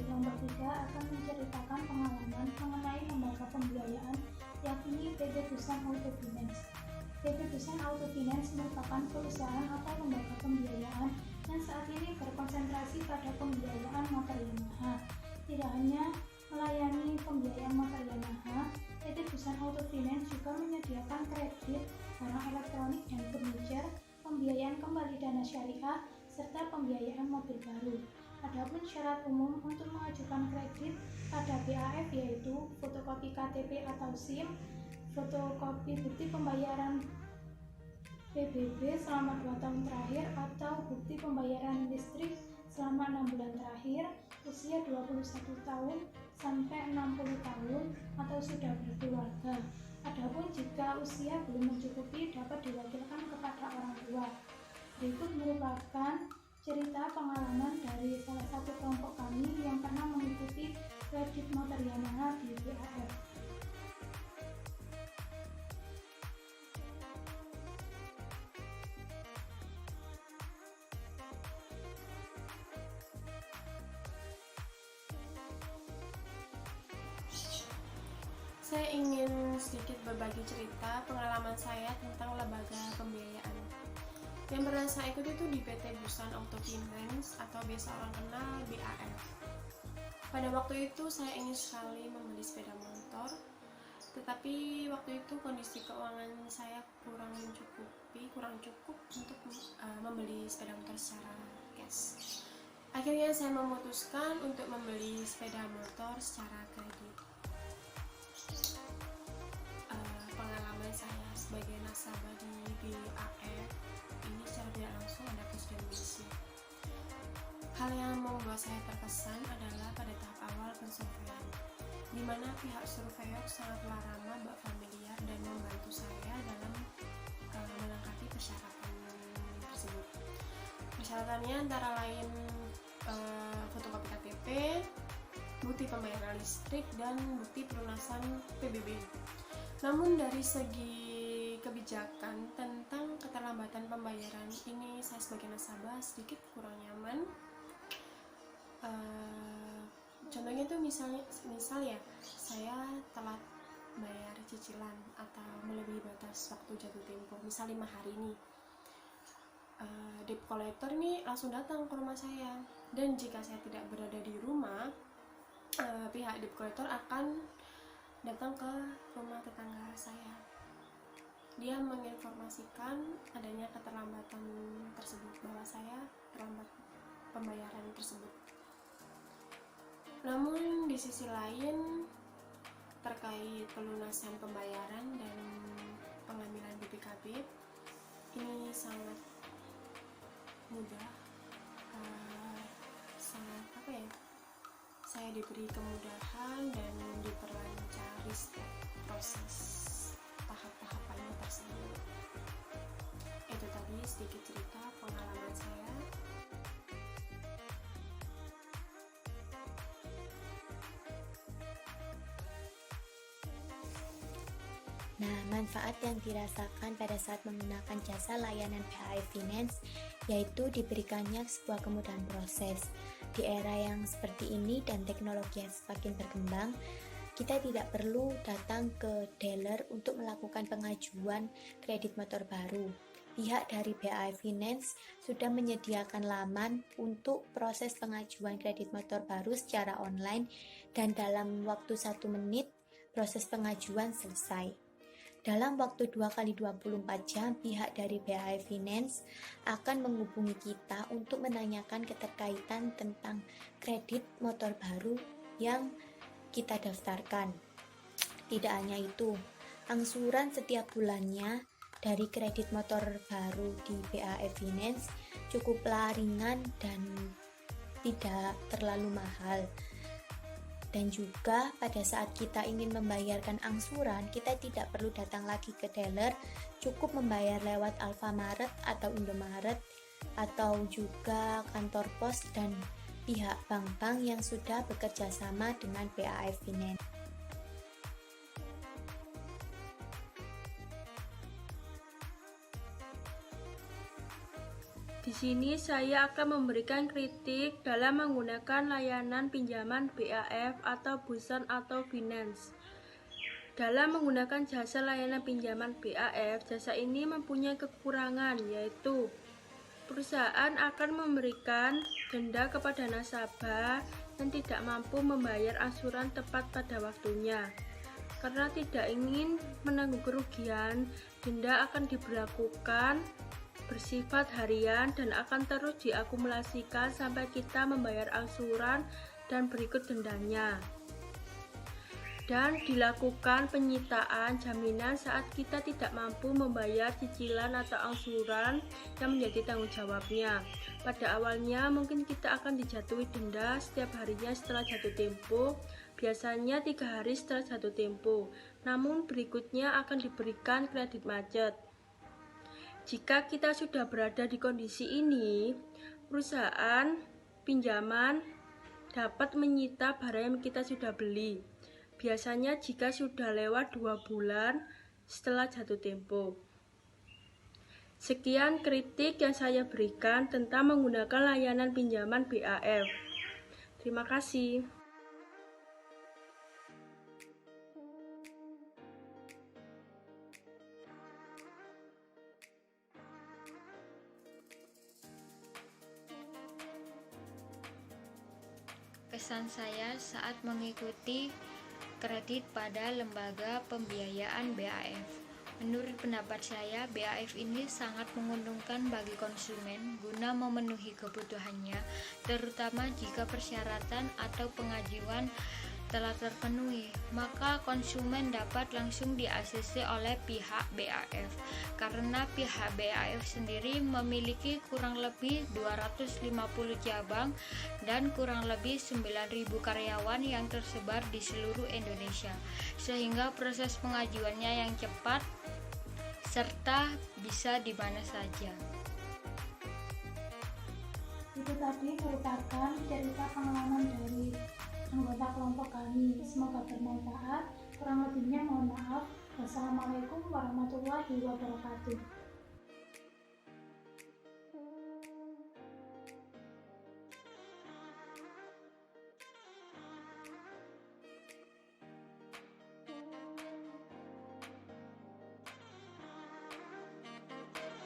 Yang ketiga akan menceritakan pengalaman mengenai lembaga pembiayaan, yakni PT Busan Auto Finance. PT Busan Auto Finance merupakan perusahaan atau lembaga pembiayaan yang saat ini berkonsentrasi pada pembiayaan motor Yamaha. Tidak hanya melayani pembiayaan motor Yamaha, PT Busan Auto Finance juga menyediakan kredit, barang elektronik dan furniture, pembiayaan kembali dana syariah, serta pembiayaan mobil baru. Adapun syarat umum untuk mengajukan kredit pada BAF yaitu fotokopi KTP atau SIM, fotokopi bukti pembayaran PBB selama 2 tahun terakhir atau bukti pembayaran listrik selama 6 bulan terakhir, usia 21 tahun sampai 60 tahun atau sudah berkeluarga. Adapun jika usia belum mencukupi dapat diwakilkan kepada orang tua. Berikut merupakan cerita pengalaman dari salah satu kelompok kami yang pernah mengikuti kredit motor Yamaha di BAF. Saya ingin sedikit berbagi cerita pengalaman saya tentang lembaga pembiayaan. Yang pernah saya ikuti itu di PT Busan Auto Finance atau biasa orang kenal BAF. Pada waktu itu saya ingin sekali membeli sepeda motor, tetapi waktu itu kondisi keuangan saya kurang cukup untuk membeli sepeda motor secara cash. Akhirnya saya memutuskan untuk membeli sepeda motor secara kredit. Pengalaman saya sebagai nasabah di BAF ini secara tidak langsung ada plus dan minusnya. Hal yang membuat saya terkesan adalah pada tahap awal pensurveian, di mana pihak surveyor sangatlah ramah, familiar dan membantu saya dalam melengkapi persyaratan tersebut. Persyaratannya antara lain fotokopi KTP, bukti pembayaran listrik, dan bukti pelunasan PBB. Namun dari segi kebijakan tentang keterlambatan pembayaran ini saya sebagai nasabah sedikit kurang nyaman. Contohnya itu misal ya, saya telat bayar cicilan atau melebihi batas waktu jatuh tempo, misal 5 hari nih. Debt collector ini langsung datang ke rumah saya, dan jika saya tidak berada di rumah, pihak debt collector akan datang ke rumah tetangga saya. Dia menginformasikan adanya keterlambatan tersebut, bahwa saya terlambat pembayaran tersebut. Namun di sisi lain, terkait pelunasan pembayaran dan pengambilan BPKB ini sangat mudah, saya diberi kemudahan dan diperlancar setiap proses tahap-tahapannya tersebut. Itu tadi sedikit cerita pengalaman saya. Nah, manfaat yang dirasakan pada saat menggunakan jasa layanan BAF Finance yaitu diberikannya sebuah kemudahan proses. Di era yang seperti ini dan teknologi yang semakin berkembang, kita tidak perlu datang ke dealer untuk melakukan pengajuan kredit motor baru. Pihak dari BAF Finance sudah menyediakan laman untuk proses pengajuan kredit motor baru secara online, dan dalam waktu 1 menit proses pengajuan selesai. Dalam waktu 2x24 jam, pihak dari BAF Finance akan menghubungi kita untuk menanyakan keterkaitan tentang kredit motor baru yang kita daftarkan. Tidak hanya itu, angsuran setiap bulannya dari kredit motor baru di BAF Finance cukuplah ringan dan tidak terlalu mahal. Dan juga pada saat kita ingin membayarkan angsuran, kita tidak perlu datang lagi ke dealer, cukup membayar lewat Alfamaret atau Indomaret atau juga kantor pos dan pihak bank-bank yang sudah bekerja sama dengan BAF Finance. Di sini saya akan memberikan kritik dalam menggunakan layanan pinjaman BAF atau Busan Auto Finance. Dalam menggunakan jasa layanan pinjaman BAF, jasa ini mempunyai kekurangan, yaitu perusahaan akan memberikan denda kepada nasabah yang tidak mampu membayar angsuran tepat pada waktunya. Karena tidak ingin menanggung kerugian, denda akan diberlakukan bersifat harian dan akan terus diakumulasikan sampai kita membayar angsuran dan berikut dendanya. Dan dilakukan penyitaan jaminan saat kita tidak mampu membayar cicilan atau angsuran yang menjadi tanggung jawabnya. Pada awalnya mungkin kita akan dijatuhi denda setiap harinya setelah jatuh tempo, biasanya 3 hari setelah jatuh tempo. Namun berikutnya akan diberikan kredit macet. Jika kita sudah berada di kondisi ini, perusahaan pinjaman dapat menyita barang yang kita sudah beli. Biasanya jika sudah lewat 2 bulan setelah jatuh tempo. Sekian kritik yang saya berikan tentang menggunakan layanan pinjaman BAF. Terima kasih. Kesan saya saat mengikuti kredit pada lembaga pembiayaan BAF. Menurut pendapat saya, BAF ini sangat menguntungkan bagi konsumen guna memenuhi kebutuhannya, terutama jika persyaratan atau pengajuan telah terpenuhi, maka konsumen dapat langsung di-ACC oleh pihak BAF. Karena pihak BAF sendiri memiliki kurang lebih 250 cabang dan kurang lebih 9.000 karyawan yang tersebar di seluruh Indonesia, sehingga proses pengajuannya yang cepat serta bisa di mana saja. Itu tadi merupakan cerita pengalaman dari anggota kelompok kami. Semoga bermanfaat. Kurang lebihnya mohon maaf. Wassalamualaikum warahmatullahi wabarakatuh.